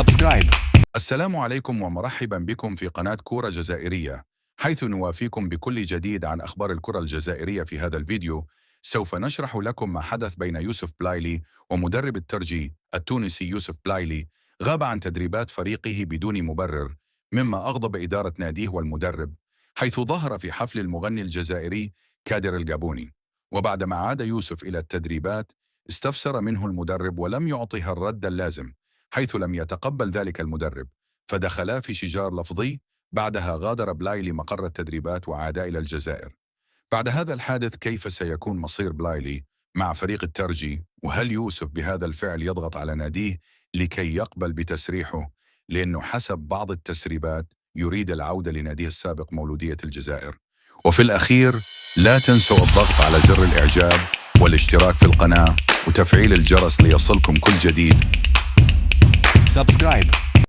سبسكرايب. السلام عليكم ومرحبا بكم في قناة كورة جزائرية، حيث نوافيكم بكل جديد عن أخبار الكرة الجزائرية. في هذا الفيديو سوف نشرح لكم ما حدث بين يوسف بلايلي ومدرب الترجي التونسي. يوسف بلايلي غاب عن تدريبات فريقه بدون مبرر، مما أغضب إدارة ناديه والمدرب، حيث ظهر في حفل المغني الجزائري كادر الجابوني. وبعدما عاد يوسف إلى التدريبات استفسر منه المدرب ولم يعطه الرد اللازم، حيث لم يتقبل ذلك المدرب، فدخلا في شجار لفظي. بعدها غادر بلايلي مقر التدريبات وعاد إلى الجزائر. بعد هذا الحادث كيف سيكون مصير بلايلي مع فريق الترجي؟ وهل يوسف بهذا الفعل يضغط على ناديه لكي يقبل بتسريحه؟ لأنه حسب بعض التسريبات يريد العودة لناديه السابق مولودية الجزائر. وفي الأخير لا تنسوا الضغط على زر الإعجاب والاشتراك في القناة وتفعيل الجرس ليصلكم كل جديد. سبسكرايب.